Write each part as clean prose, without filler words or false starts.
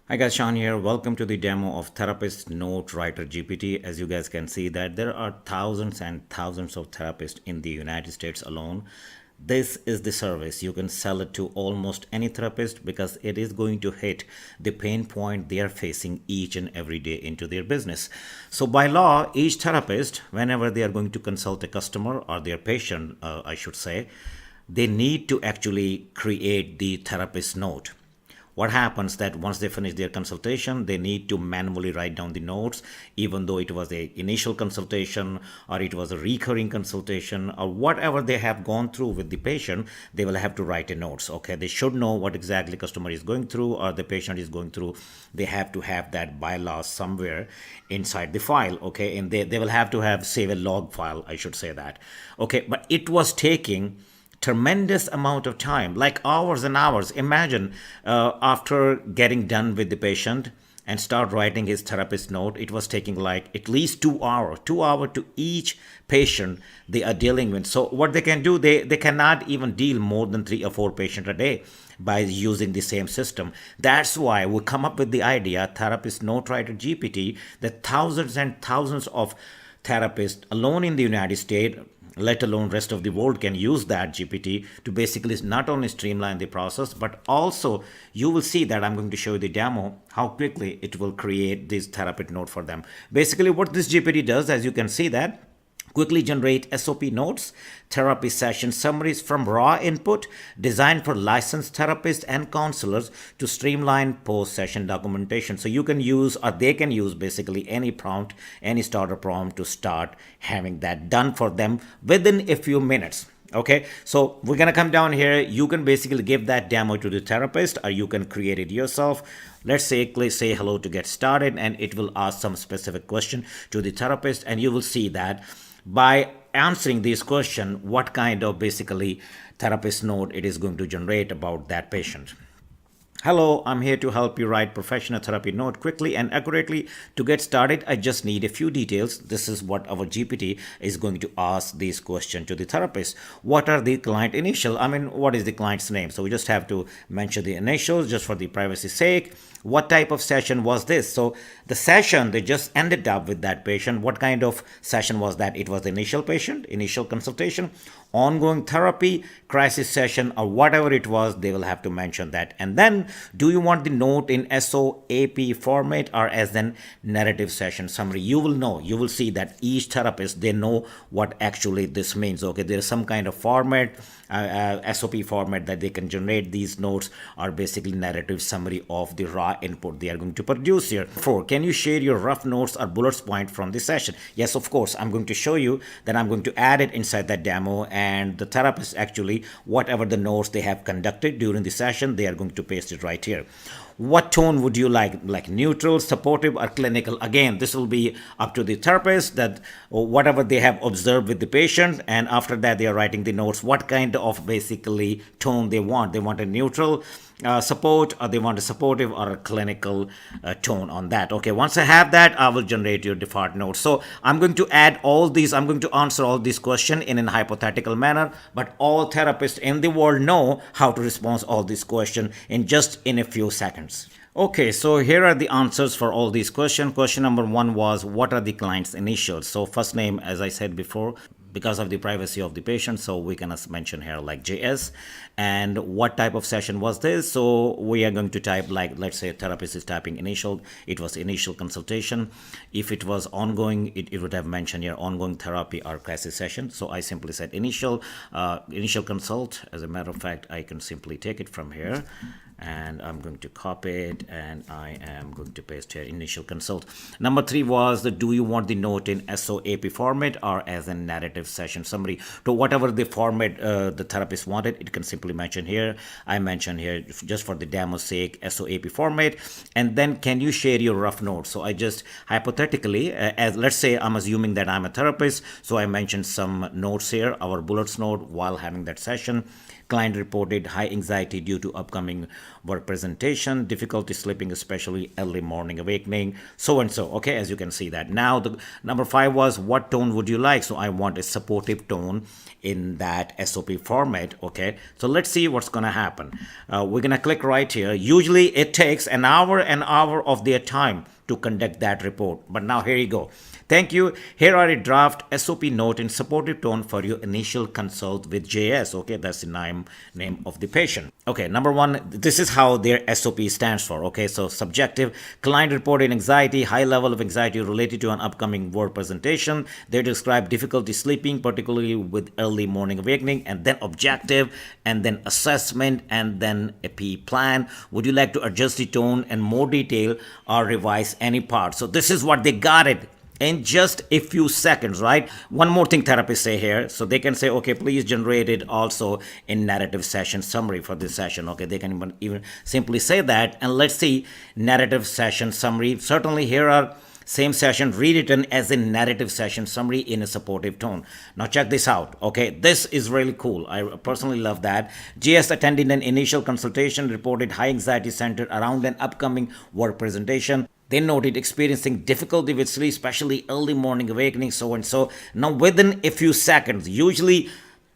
Hi guys, Sean here. Welcome to the demo of Therapist Note Writer GPT. As you guys can see that there are thousands and thousands of therapists in the United States alone. This is the service. You can sell it to almost any therapist because it is going to hit the pain point they are facing each and every day into their business. So by law, each therapist, whenever they are going to consult a customer or their patient, I should say, they need to actually create the therapist note. What happens that once they finish their consultation, they need to manually write down the notes, even though it was a initial consultation or it was a recurring consultation or whatever they have gone through with the patient, they will have to write a notes. Okay, they should know what exactly customer is going through or the patient is going through. They have to have that bylaw somewhere inside the file. Okay, and they will have to have save a log file, I should say that. Okay, but it was taking tremendous amount of time, like hours and hours. Imagine after getting done with the patient and start writing his therapist note, it was taking like at least 2 hours, 2 hours to each patient they are dealing with. So what they can do, they cannot even deal more than 3 or 4 patients a day by using the same system. That's why we come up with the idea, Therapist Note Writer GPT, that thousands and thousands of therapists alone in the United States, let alone rest of the world, can use that GPT to basically not only streamline the process, but also you will see that I'm going to show you the demo how quickly it will create this therapist note for them. Basically what this GPT does, as you can see that, quickly generate SOP notes, therapy session summaries from raw input, designed for licensed therapists and counselors to streamline post-session documentation. So you can use, or they can use basically any prompt, any starter prompt to start having that done for them within a few minutes. Okay, so we're gonna come down here. You can basically give that demo to the therapist or you can create it yourself. Let's say hello to get started, and it will ask some specific question to the therapist, and you will see that by answering this question, what kind of basically therapist note it is going to generate about that patient. Hello, I'm here to help you write professional therapy note quickly and accurately. To get started, I just need a few details. This is what our GPT is going to ask this question to the therapist. What are the client initial? What is the client's name? So we just have to mention the initials just for the privacy sake. What type of session was this? So the session they just ended up with that patient. What kind of session was that? It was the initial patient, initial consultation, ongoing therapy, crisis session, or whatever it was. They will have to mention that. And then, do you want the note in SOAP format or as an narrative session summary? You will know, you will see that each therapist, they know what actually this means. Okay, there is some kind of format, SOP format that they can generate these notes, are basically narrative summary of the raw input they are going to produce here. 4, can you share your rough notes or bullets point from the session? Yes, of course, I'm going to show you that. I'm going to add it inside that demo, and the therapist actually, whatever the notes they have conducted during the session, they are going to paste it right here. What tone would you like neutral, supportive, or clinical? Again, this will be up to the therapist, that whatever they have observed with the patient, and after that they are writing the notes what kind of basically tone they want. They want a neutral support, or they want a supportive or a clinical tone on that. Okay, once I have that, I will generate your default notes. So I'm going to add all these, I'm going to answer all these questions in a hypothetical manner, but all therapists in the world know how to respond all these questions in a few seconds. Okay, so here are the answers for all these questions. Question number 1 was, what are the client's initials? So first name, as I said before, because of the privacy of the patient, so we can mention here like JS. And what type of session was this? So we are going to type, like, let's say a therapist is typing initial, it was initial consultation. If it was ongoing, it would have mentioned here ongoing therapy or crisis session. So I simply said initial consult. As a matter of fact, I can simply take it from here, and I'm going to copy it, and I am going to paste here initial consult. Number 3 was the, do you want the note in SOAP format or as a narrative session summary? So whatever the format the therapist wanted, it can simply mention here. I mentioned here just for the demo sake SOAP format. And then, can you share your rough notes? So I just hypothetically, as let's say I'm assuming that I'm a therapist, so I mentioned some notes here, our bullets note while having that session. Client reported high anxiety due to upcoming work presentation, difficulty sleeping, especially early morning awakening, so and so. Okay, as you can see that. Now, the number 5 was, what tone would you like? So I want a supportive tone in that SOP format. Okay, so let's see what's gonna happen. We're gonna click right here. Usually it takes an hour of their time to conduct that report, but now here you go. Thank you. Here are a draft SOP note in supportive tone for your initial consult with JS. Okay, that's the name of the patient. Okay, number 1, this is how their SOP stands for. Okay, so subjective, client reported anxiety, high level of anxiety related to an upcoming work presentation. They describe difficulty sleeping, particularly with early morning awakening. And then objective, and then assessment, and then a P plan. Would you like to adjust the tone and more detail or revise any part? So this is what they got it in just a few seconds, right? One more thing therapists say here. So they can say, okay, please generate it also in narrative session summary for this session. Okay, they can even simply say that. And let's see narrative session summary. Certainly here are same session rewritten as a narrative session summary in a supportive tone. Now check this out. Okay, this is really cool. I personally love that. GS attending an initial consultation reported high anxiety centered around an upcoming work presentation. They noted experiencing difficulty with sleep, especially early morning awakening, so and so. Now within a few seconds, usually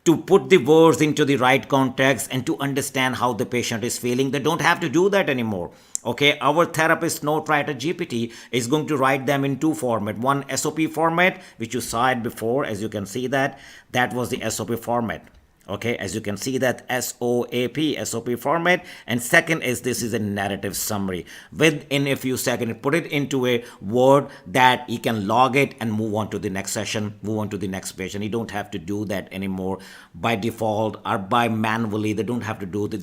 to put the words into the right context and to understand how the patient is feeling, they don't have to do that anymore. Okay, our therapist note writer GPT is going to write them in 2 format. One, SOP format, which you saw it before, as you can see that was the SOP format. Okay, as you can see that SOP format. And second is, this is a narrative summary. Within a few seconds, put it into a Word that you can log it and move on to the next session, move on to the next patient. You don't have to do that anymore by default or by manually. They don't have to do, they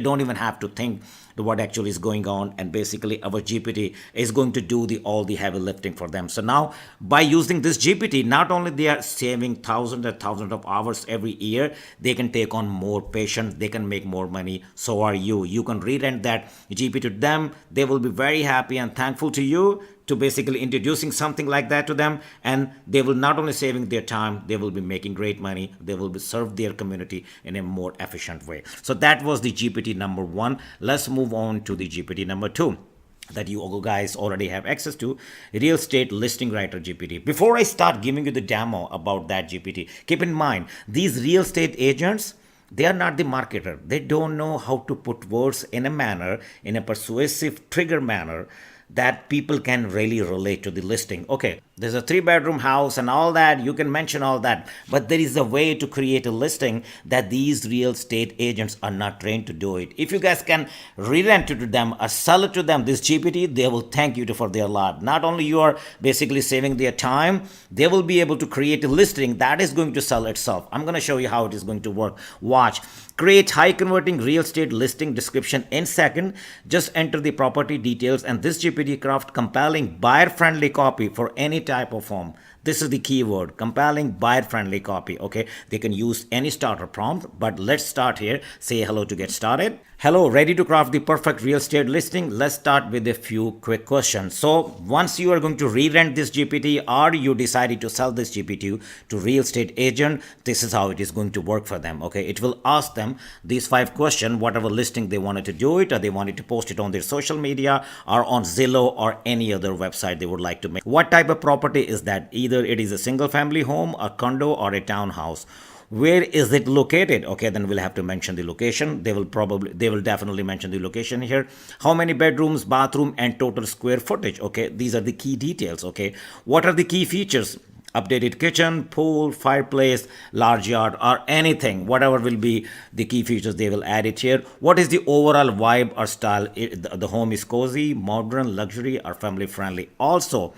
don't even have to think what actually is going on, and basically our GPT is going to do all the heavy lifting for them. So now by using this GPT, not only they are saving thousands and thousands of hours every year, they can take on more patients, they can make more money. So are you. You can re-rent that GPT to them. They will be very happy and thankful to you to basically introducing something like that to them, and they will not only saving their time, they will be making great money, they will be serve their community in a more efficient way. So that was the GPT number 1. Let's move on to the GPT number 2 that you guys already have access to, real estate listing writer GPT. Before I start giving you the demo about that GPT, keep in mind these real estate agents, they are not the marketer. They don't know how to put words in a manner, in a persuasive trigger manner that people can really relate to the listing. Okay, there's a 3-bedroom house and all that, you can mention all that, but there is a way to create a listing that these real estate agents are not trained to do it. If you guys can re-rent it to them or sell it to them, this GPT, they will thank you for their lot. Not only you are basically saving their time, they will be able to create a listing that is going to sell itself. I'm going to show you how it is going to work. Watch. Create high converting real estate listing description in second. Just enter the property details and this GPT craft compelling buyer friendly copy for any type of home. This is the keyword, compelling buyer friendly copy. Okay, they can use any starter prompt, but let's start here. Say hello to get started. Hello, ready to craft the perfect real estate listing? Let's start with a few quick questions. So once you are going to re-rent this GPT or you decided to sell this GPT to real estate agent, this is how it is going to work for them. Okay, it will ask them these 5 questions, whatever listing they wanted to do it, or they wanted to post it on their social media or on Zillow or any other website they would like to make. What type of property is that? Either it is a single family home, a condo, or a townhouse. Where is it located? Okay, then we'll have to mention the location. They will definitely mention the location here. How many bedrooms, bathroom, and total square footage? Okay, these are the key details. Okay, what are the key features? Updated kitchen, pool, fireplace, large yard, or anything, whatever will be the key features, they will add it here. What is the overall vibe or style? The home is cozy, modern, luxury, or family friendly. Also,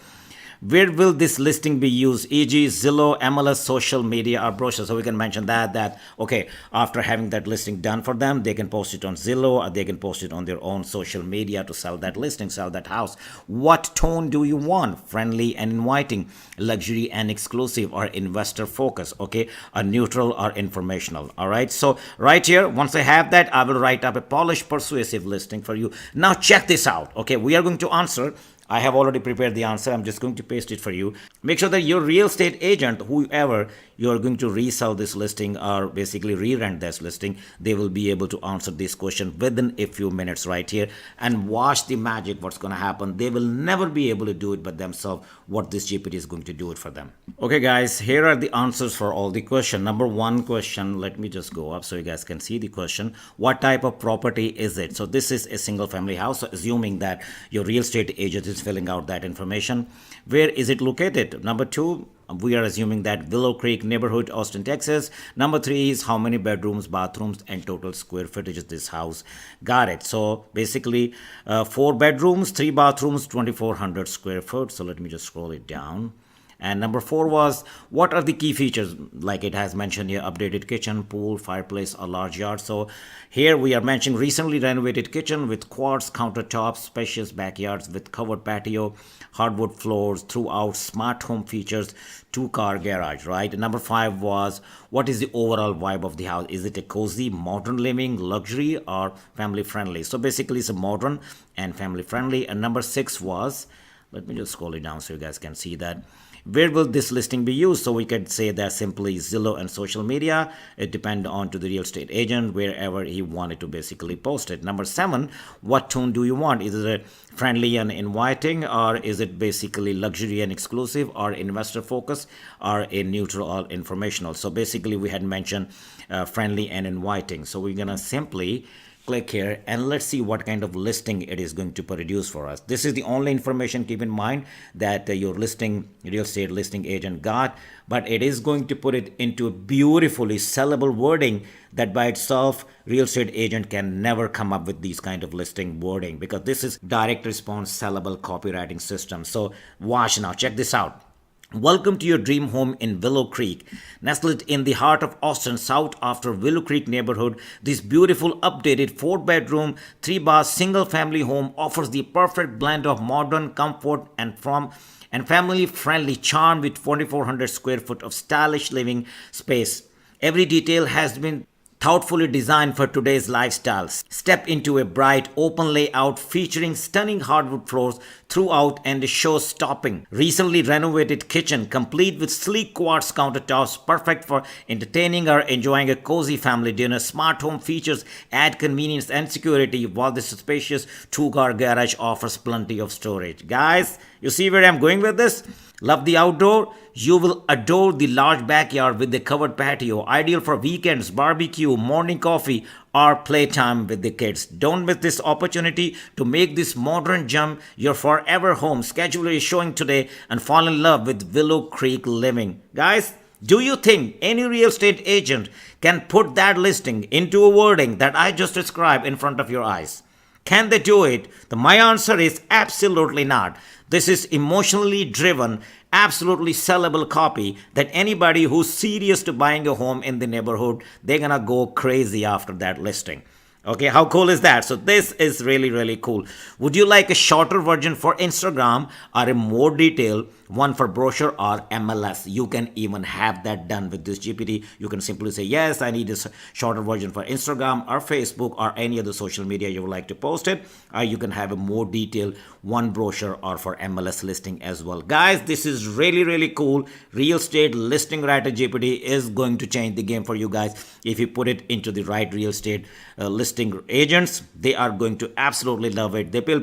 where will this listing be used? E.g. Zillow, MLS, social media, or brochure. So we can mention that okay, after having that listing done for them, they can post it on Zillow or they can post it on their own social media to sell that listing, sell that house. What tone do you want? Friendly and inviting, luxury and exclusive, or investor focus, okay, or neutral or informational. All right, so right here, once I have that, I will write up a polished, persuasive listing for you. Now check this out. Okay, we are going to answer I have already prepared the answer. I'm just going to paste it for you. Make sure that your real estate agent, whoever you are going to resell this listing or basically re-rent this listing, they will be able to answer this question within a few minutes right here. And watch the magic, what's going to happen. They will never be able to do it by themselves. What this GPT is going to do it for them. Okay guys, here are the answers for all the question. Number one question, let me just go up so you guys can see the question. What type of property is it? So this is a single family house, so assuming that your real estate agent is filling out that information. Where is it located? Number two, we are assuming that Willow Creek neighborhood, Austin, Texas. Number three is how many bedrooms, bathrooms, and total square footage is this house. Got it. So basically 4 bedrooms, 3 bathrooms, 2,400 square foot. So let me just scroll it down. And number 4 was, what are the key features? Like it has mentioned here, updated kitchen, pool, fireplace, a large yard. So here we are mentioning recently renovated kitchen with quartz countertops, spacious backyards with covered patio, hardwood floors throughout, smart home features, 2-car garage, right? And number 5 was, what is the overall vibe of the house? Is it a cozy, modern living, luxury, or family friendly? So basically it's a modern and family friendly. And number 6 was, let me just scroll it down so you guys can see that. Where will this listing be used? So we could say that simply Zillow and social media. It depends on to the real estate agent, wherever he wanted to basically post it. Number 7, what tone do you want? Is it friendly and inviting, or is it basically luxury and exclusive, or investor focus, or a neutral or informational? So basically we had mentioned friendly and inviting. So we're gonna simply click here and let's see what kind of listing it is going to produce for us. This is the only information, keep in mind, that your real estate listing agent got, but it is going to put it into a beautifully sellable wording that by itself real estate agent can never come up with these kind of listing wording, because this is direct response sellable copywriting system. So watch now, check this out. Welcome to your dream home in Willow Creek. Nestled in the heart of Austin, south after Willow Creek neighborhood, this beautiful updated 4-bedroom, 3-bath single-family home offers the perfect blend of modern comfort and family-friendly charm with 2,400 square foot of stylish living space. Every detail has been thoughtfully designed for today's lifestyles. Step into a bright, open layout featuring stunning hardwood floors throughout and a show-stopping, recently renovated kitchen complete with sleek quartz countertops, perfect for entertaining or enjoying a cozy family dinner. Smart home features add convenience and security, while this spacious 2-car garage offers plenty of storage. Guys, you see where I'm going with this? Love the outdoor? You will adore the large backyard with the covered patio, ideal for weekends, barbecue, morning coffee, or playtime with the kids. Don't miss this opportunity to make this modern gem your forever home. Schedule is showing today and fall in love with Willow Creek living. Guys, do you think any real estate agent can put that listing into a wording that I just described in front of your eyes? Can they do it? My answer is absolutely not. This is emotionally driven, absolutely sellable copy that anybody who's serious to buying a home in the neighborhood, they're gonna go crazy after that listing. Okay, how cool is that? So this is really, really cool. Would you like a shorter version for Instagram or a more detailed one for brochure or MLS? You can even have that done with this GPT. You can simply say, yes, I need a shorter version for Instagram or Facebook or any other social media you would like to post it. Or you can have a more detailed one brochure or for MLS listing as well. Guys, this is really, really cool. Real estate listing writer GPT is going to change the game for you guys. If you put it into the right real estate listing agents, they are going to absolutely love it. They will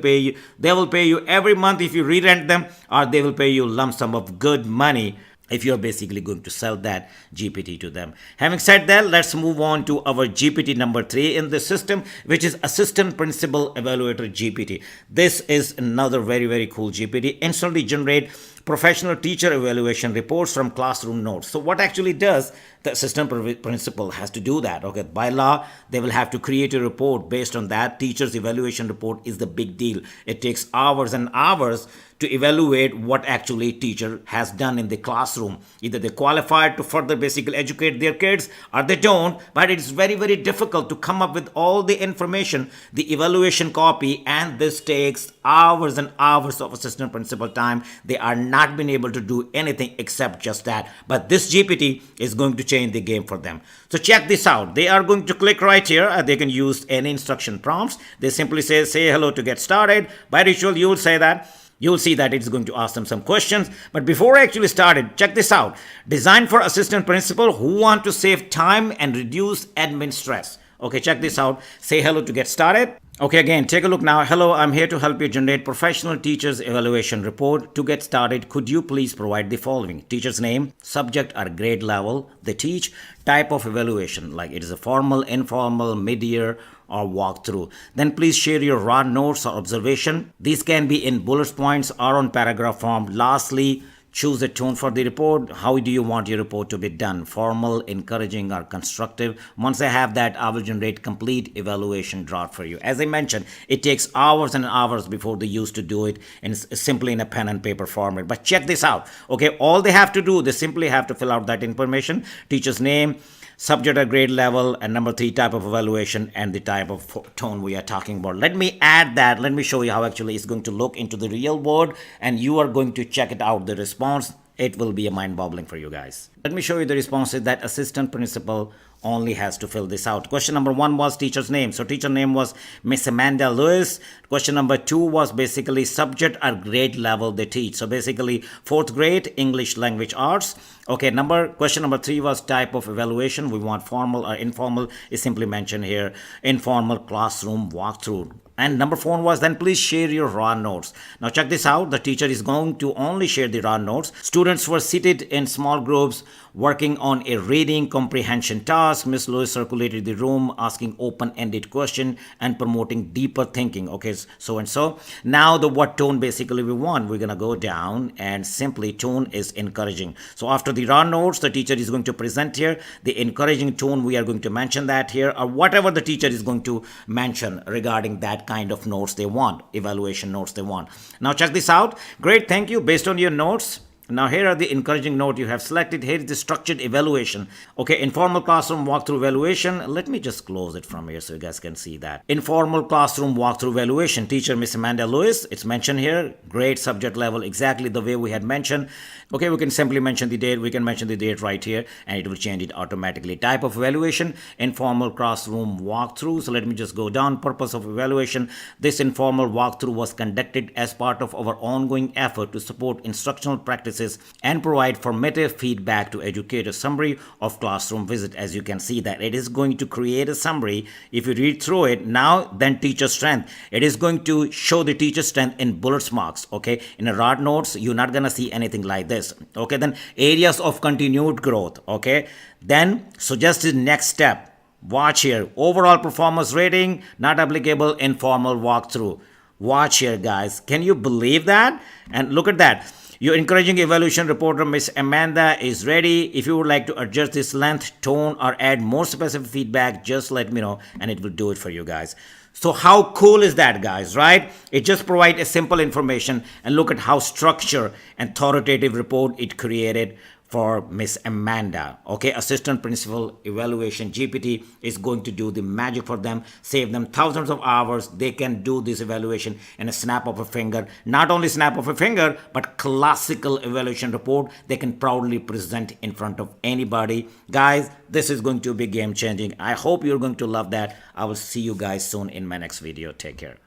pay you every month if you re-rent them, or they will pay you a lump sum of good money if you're basically going to sell that GPT to them. Having said that, let's move on to our GPT number 3 in the system, which is Assistant Principal Evaluator GPT. This is another very, very cool GPT. Instantly generate professional teacher evaluation reports from classroom notes. So what actually does, the assistant principal has to do that. Okay, by law, they will have to create a report based on that. Teacher's evaluation report is the big deal. It takes hours and hours to evaluate what actually teacher has done in the classroom. Either they qualified to further basically educate their kids or they don't, but it's very, very difficult to come up with all the information, the evaluation copy, and this takes hours and hours of assistant principal time. They are not been able to do anything except just that. But this GPT is going to change the game for them. So check this out. They are going to click right here. They can use any instruction prompts. They simply say hello to get started. By ritual, you will say that You'll see that it's going to ask them some questions. But before I actually started, check this out. Designed for assistant principal who want to save time and reduce admin stress. Okay, check this out. Say hello to get started. Okay, again, take a look now. Hello, I'm here to help you generate professional teachers evaluation report. To get started, could you please provide the following? Teacher's name, subject or grade level they teach, type of evaluation, like it is a formal, informal, mid-year, or walkthrough. Then please share your raw notes or observation. These can be in bullet points or on paragraph form. Lastly, choose a tone for the report. How do you want your report to be done? Formal, encouraging, or constructive? Once I have that, I will generate complete evaluation draft for you. As I mentioned, it takes hours and hours before they used to do it, and it's simply in a pen and paper format. But check this out. Okay, all they have to do, they simply have to fill out that information, teacher's name, subject or grade level, and number 3, type of evaluation, and the type of tone we are talking about. Let me add that. Let me show you how actually it's going to look into the real world, and you are going to check it out, the response. It will be a mind-boggling for you guys. Let me show you the responses that assistant principal only has to fill this out. Question number 1 was teacher's name. So teacher name was Miss Amanda Lewis. Question number 2 was basically subject or grade level they teach. So basically 4th grade English language arts. Okay, question number 3 was type of evaluation. We want formal or informal, is simply mentioned here. Informal classroom walkthrough. And number 4 was then please share your raw notes. Now check this out. The teacher is going to only share the raw notes. Students were seated in small groups working on a reading comprehension task. Miss Lewis circulated the room asking open-ended question and promoting deeper thinking. Okay, so and so. Now the what tone basically we want. We're going to go down and simply tone is encouraging. So after the raw notes, the teacher is going to present here. The encouraging tone, we are going to mention that here, or whatever the teacher is going to mention regarding that kind of notes they want, evaluation notes they want. Now check this out. Great, thank you. Based on your notes, now here are the encouraging note you have selected. Here is the structured evaluation. Okay, informal classroom walkthrough evaluation. Let me just close it from here so you guys can see that. Informal classroom walkthrough evaluation. Teacher Miss Amanda Lewis. It's mentioned here. Grade, subject level, exactly the way we had mentioned. Okay, we can simply mention the date. We can mention the date right here and it will change it automatically. Type of evaluation, informal classroom walkthrough. So let me just go down. Purpose of evaluation. This informal walkthrough was conducted as part of our ongoing effort to support instructional practices and provide formative feedback to educate. A summary of classroom visit. As you can see that it is going to create a summary. If you read through it now, then teacher strength, it is going to show the teacher strength in bullets marks. Okay, in a raw notes you're not gonna see anything like this. Okay, then areas of continued growth. Okay, then suggested next step. Watch here. Overall performance rating not applicable. Informal walkthrough. Watch here, guys. Can you believe that? And look at that. Your encouraging evaluation reporter, Miss Amanda, is ready. If you would like to adjust this length, tone, or add more specific feedback, just let me know and it will do it for you guys. So how cool is that, guys, right? It just provides a simple information and look at how structured and authoritative report it created for Miss Amanda. Okay, assistant principal evaluation GPT is going to do the magic for them, save them thousands of hours. They can do this evaluation in a snap of a finger. Not only snap of a finger, but classical evaluation report they can proudly present in front of anybody. Guys, this is going to be game changing. I hope you're going to love that. I will see you guys soon in my next video. Take care.